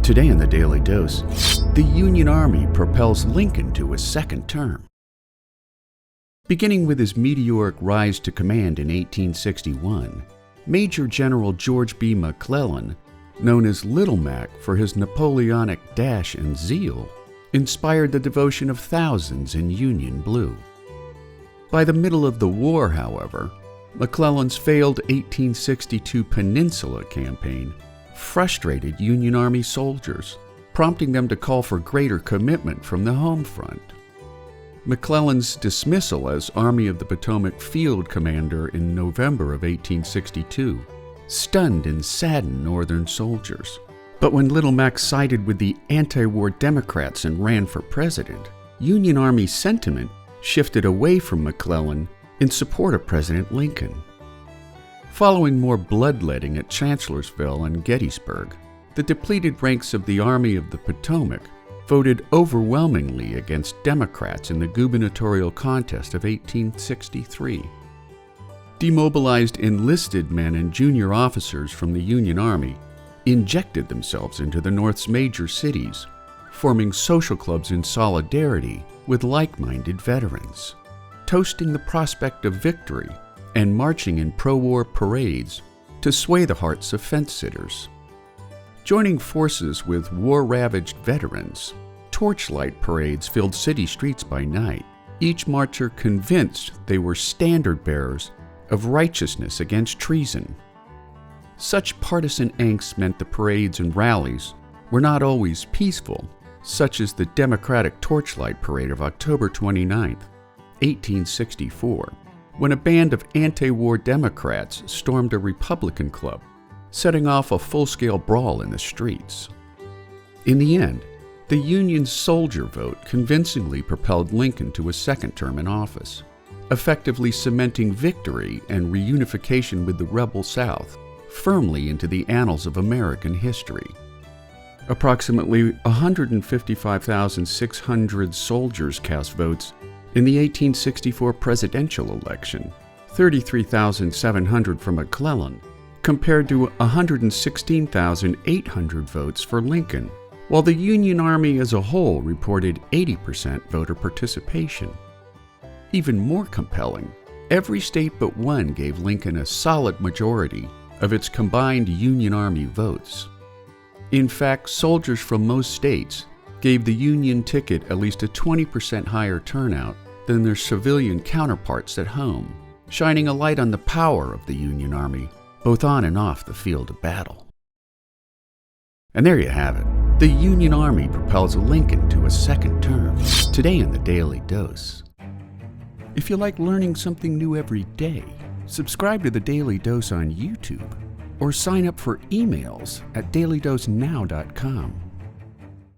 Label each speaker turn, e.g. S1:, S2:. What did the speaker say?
S1: Today in the Daily Dose, the Union Army propels Lincoln to a second term. Beginning with his meteoric rise to command in 1861, Major General George B. McClellan, known as Little Mac for his Napoleonic dash and zeal, inspired the devotion of thousands in Union blue. By the middle of the war, however, McClellan's failed 1862 Peninsula Campaign frustrated Union Army soldiers, prompting them to call for greater commitment from the home front. McClellan's dismissal as Army of the Potomac field commander in November of 1862 stunned and saddened Northern soldiers. But when Little Mac sided with the anti-war Democrats and ran for president, Union Army sentiment shifted away from McClellan in support of President Lincoln. Following more bloodletting at Chancellorsville and Gettysburg, the depleted ranks of the Army of the Potomac voted overwhelmingly against Democrats in the gubernatorial contest of 1863. Demobilized enlisted men and junior officers from the Union Army injected themselves into the North's major cities, forming social clubs in solidarity with like-minded veterans, toasting the prospect of victory and marching in pro-war parades to sway the hearts of fence-sitters. Joining forces with war-ravaged veterans, torchlight parades filled city streets by night, each marcher convinced they were standard-bearers of righteousness against treason. Such partisan angst meant the parades and rallies were not always peaceful, such as the Democratic Torchlight Parade of October 29, 1864, when a band of anti-war Democrats stormed a Republican club, setting off a full-scale brawl in the streets. In the end, the Union soldier vote convincingly propelled Lincoln to a second term in office, effectively cementing victory and reunification with the rebel South firmly into the annals of American history. Approximately 155,600 soldiers cast votes in the 1864 presidential election, 33,700 for McClellan, compared to 116,800 votes for Lincoln, while the Union Army as a whole reported 80% voter participation. Even more compelling, every state but one gave Lincoln a solid majority of its combined Union Army votes. In fact, soldiers from most states gave the Union ticket at least a 20% higher turnout than their civilian counterparts at home, shining a light on the power of the Union Army, both on and off the field of battle. And there you have it. The Union Army propels Lincoln to a second term. Today in the Daily Dose. If you like learning something new every day, subscribe to the Daily Dose on YouTube or sign up for emails at dailydosenow.com.